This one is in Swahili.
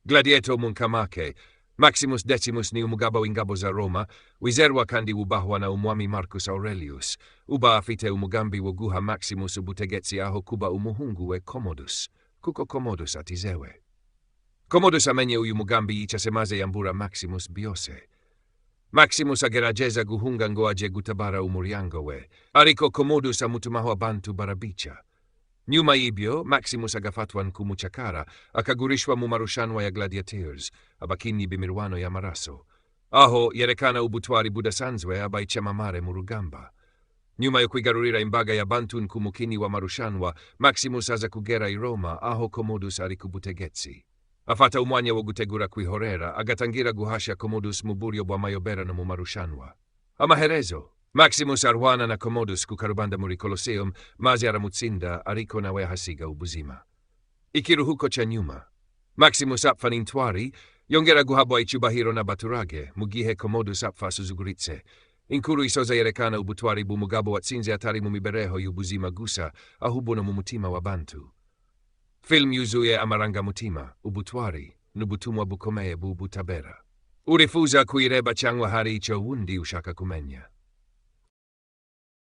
Gladiator munkamake, Maximus Decimus ni umugabo ingabo za Roma, wizerwa kandi ubahwa na umwami Marcus Aurelius, uba afite umugambi wo guha Maximus ubutegetsi aho kuba umuhungu we Commodus, kuko Commodus atizewe. Commodus amenye uyu mugambi ichasemaze yambura Maximus byose. Maximus agerageza guhunga ngo aje gutabara umuryango we, ariko Commodus amutumaho abantu barabicha. Nyuma y'ibyo, Maximus agafatwa nk'umucakara, akagurishwa mu marushanwa ya gladiators, abakini b'imirwano y'amaraso. Aho yerekana ubutwari budasanzwe abaichamamare mu rugamba. Nyuma yo kwigarurira imbaga y'abantu nk'umukini wa marushanwa, Maximus aza kugera i Roma aho Commodus ari ku butegetsi. Afata umwanya wo gutegura kwihorera, agatangira guhasha Commodus mu buryo bw'amayoberano mu marushanwa. Amaherezo, Maximus arwana na Commodus ku karubanda muri Colosseum, maze aramutsinda ariko nawe ahasiga ubuzima. Ikiruhuko cha nyuma, Maximus apfa n'intwari, yongera guhabwa icyubahiro n'abaturage, mu gihe Commodus apfa asuzuguritse. Inkuru isoza yerekana ubutwari bw'umugabo watsinze atari mu mibereho y'ubuzima gusa, ahubwo no mu mutima w'abantu. Film yuzuye amarangamutima, ubutwari, n'ubutumwa bukomeye bw'ubutabera. Urifuza kuyireba cyangwa hari icyo wundi ushaka kumenya?